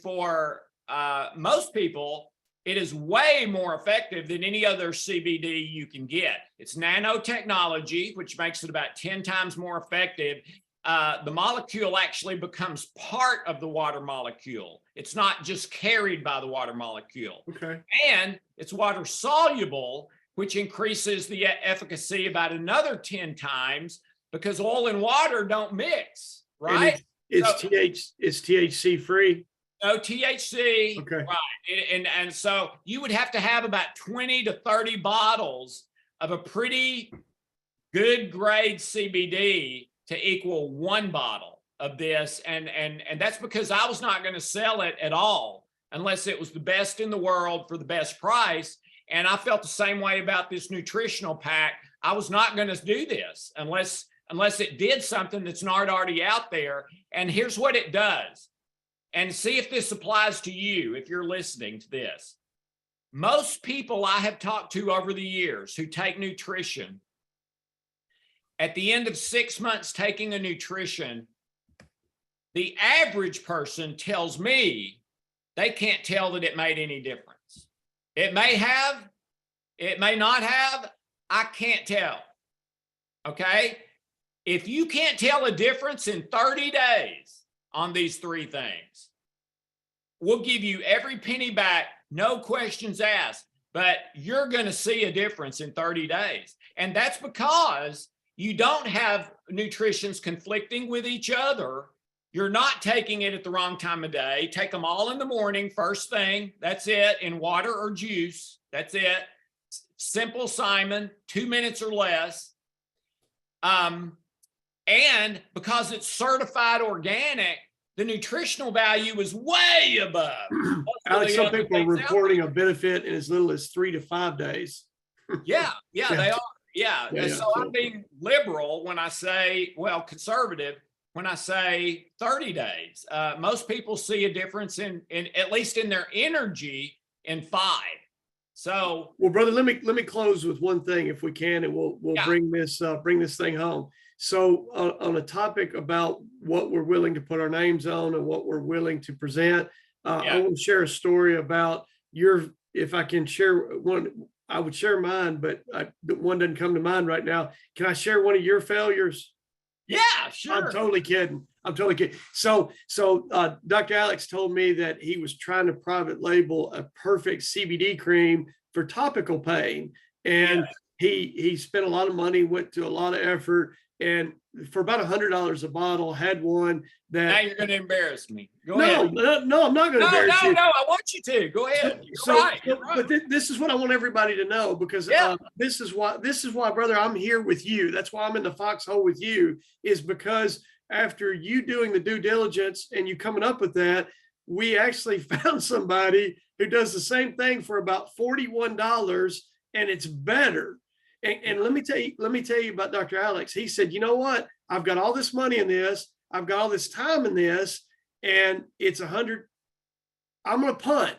for most people, it is way more effective than any other CBD you can get. It's nanotechnology, which makes it about 10 times more effective. The molecule actually becomes part of the water molecule. It's not just carried by the water molecule. Okay. And it's water soluble, which increases the efficacy about another 10 times because oil and water don't mix, right? It's THC free. No THC. Okay. Right. And so you would have to have about 20 to 30 bottles of a pretty good grade CBD to equal one bottle of this. And that's because I was not going to sell it at all unless it was the best in the world for the best price. And I felt the same way about this nutritional pack. I was not going to do this unless it did something that's not already out there. And here's what it does. And see if this applies to you if you're listening to this. Most people I have talked to over the years who take nutrition, at the end of 6 months taking a nutrition, the average person tells me they can't tell that it made any difference. It may have, it may not have, I can't tell. Okay? If you can't tell a difference in 30 days on these three things, we'll give you every penny back, no questions asked, but you're going to see a difference in 30 days. And that's because you don't have nutritions conflicting with each other. You're not taking it at the wrong time of day. Take them all in the morning, first thing. That's it, in water or juice. That's it. Simple Simon, 2 minutes or less. And because it's certified organic, the nutritional value is way above. Alex, some people are reporting a benefit in as little as 3 to 5 days. Yeah, they are. Yeah. So I'm being liberal when I say, well, conservative when I say 30 days. Most people see a difference in at least in their energy in 5. So, well, brother, let me close with one thing if we can, and we'll bring this thing home. So on a topic about what we're willing to put our names on and what we're willing to present, I want to share a story about if I can share one, I would share mine, but one doesn't come to mind right now. Can I share one of your failures? Yeah, sure. I'm totally kidding. So Dr. Alex told me that he was trying to private label a perfect CBD cream for topical pain. And he spent a lot of money, went to a lot of effort, and for about $100 a bottle, had one Now that. you're going to embarrass me. Go No, ahead. no, I'm not going to embarrass you. No, I want you to. Go ahead. You're right. But this is what I want everybody to know, because this is why, brother, I'm here with you. That's why I'm in the foxhole with you, is because after you doing the due diligence and you coming up with that, we actually found somebody who does the same thing for about $41, and it's better. And let me tell you about Dr. Alex. He said, you know what? I've got all this money in this. I've got all this time in this, and it's 100. I'm going to punt.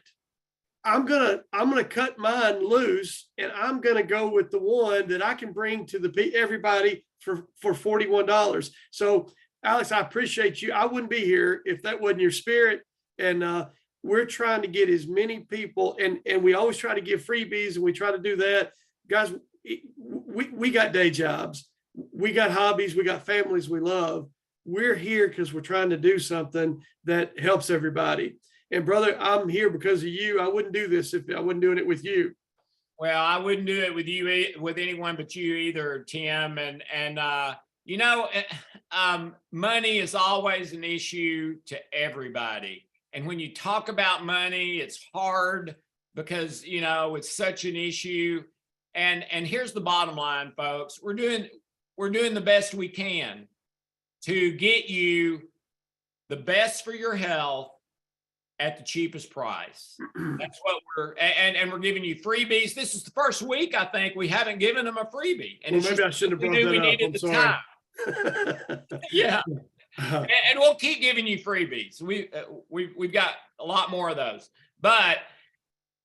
I'm going to cut mine loose, and I'm going to go with the one that I can bring to everybody for $41. So Alex, I appreciate you. I wouldn't be here if that wasn't your spirit. And we're trying to get as many people, and we always try to give freebies, and we try to do that. Guys, we got day jobs. We got hobbies. We got families we love. We're here because we're trying to do something that helps everybody. And brother, I'm here because of you. I wouldn't do this if I wasn't doing it with you. Well, I wouldn't do it with you, with anyone but you either, Tim. You know, money is always an issue to everybody. And when you talk about money, it's hard because, you know, it's such an issue. And here's the bottom line, folks. We're doing the best we can to get you the best for your health at the cheapest price. That's what and we're giving you freebies. This is the first week, I think, we haven't given them a freebie. And well, maybe I shouldn't have brought that up. We needed the time. Yeah. And we'll keep giving you freebies. We've got a lot more of those. But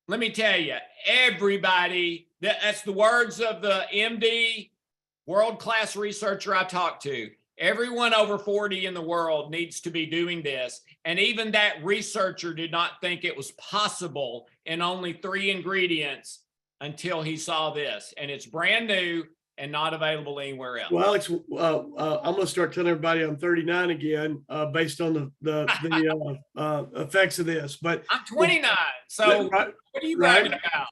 let me tell you, everybody, that's the words of the MD, world-class researcher I talked to. Everyone over 40 in the world needs to be doing this. And even that researcher did not think it was possible in only 3 ingredients until he saw this. And it's brand new and not available anywhere else. Well, Alex, I'm going to start telling everybody I'm 39 again, based on the effects of this. But I'm 29. So what are you bragging about?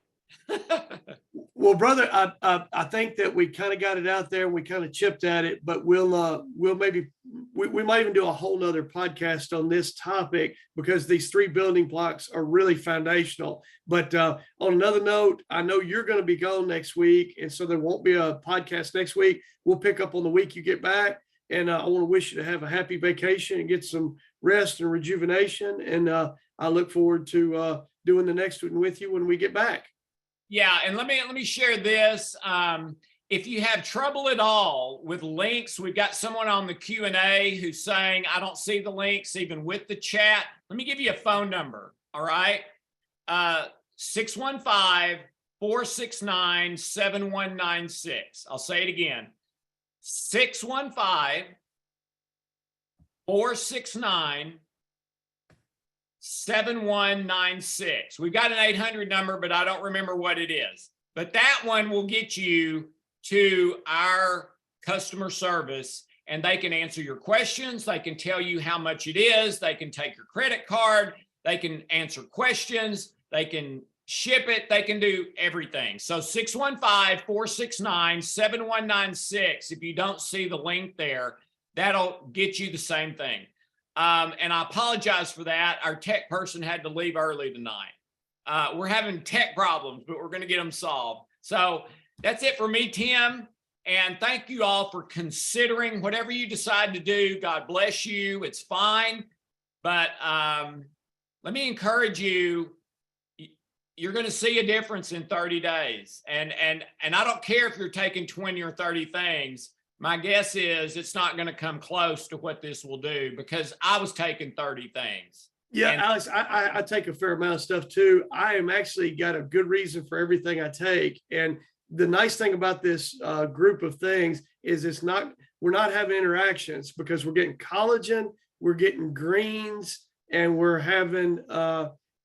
Well, brother, I think that we kind of got it out there and we kind of chipped at it, but we'll maybe we might even do a whole nother podcast on this topic, because these 3 building blocks are really foundational. But on another note, I know you're going to be gone next week, and so there won't be a podcast next week. We'll pick up on the week you get back, and I want to wish you to have a happy vacation and get some rest and rejuvenation. And I look forward to doing the next one with you when we get back. Yeah, and let me share this. If you have trouble at all with links, we've got someone on the Q&A who's saying, I don't see the links even with the chat. Let me give you a phone number, all right? 615-469-7196. I'll say it again. 615-469-7196. We've got an 800 number, but I don't remember what it is. But that one will get you to our customer service, and they can answer your questions. They can tell you how much it is. They can take your credit card. They can answer questions. They can ship it. They can do everything. So 615-469-7196. If you don't see the link there, that'll get you the same thing. And I apologize for that. Our tech person had to leave early tonight. We're having tech problems, but we're going to get them solved. So that's it for me, Tim. And thank you all for considering whatever you decide to do. God bless you. It's fine. But let me encourage you. You're going to see a difference in 30 days. And I don't care if you're taking 20 or 30 things. My guess is it's not going to come close to what this will do, because I was taking 30 things. Yeah, Alex, I take a fair amount of stuff too. I am actually got a good reason for everything I take. And the nice thing about this group of things is we're not having interactions, because we're getting collagen, we're getting greens, and we're having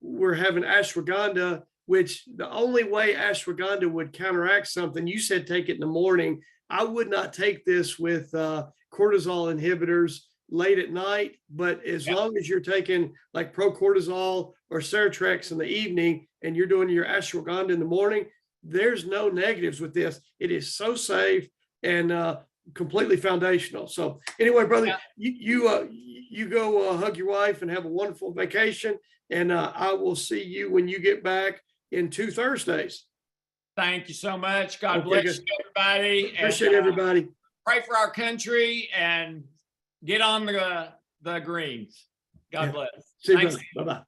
ashwagandha, which the only way ashwagandha would counteract something, you said take it in the morning. I would not take this with cortisol inhibitors late at night, but as long as you're taking like pro-cortisol or Ceratrex in the evening and you're doing your ashwagandha in the morning, there's no negatives with this. It is so safe. And completely foundational. So anyway, brother, Yeah. you go hug your wife and have a wonderful vacation. And I will see you when you get back in 2 Thursdays. Thank you so much. God Okay, bless good. you, everybody. Appreciate everybody. Pray for our country and get on the greens. God bless. See you, Thanks. brother. Bye-bye.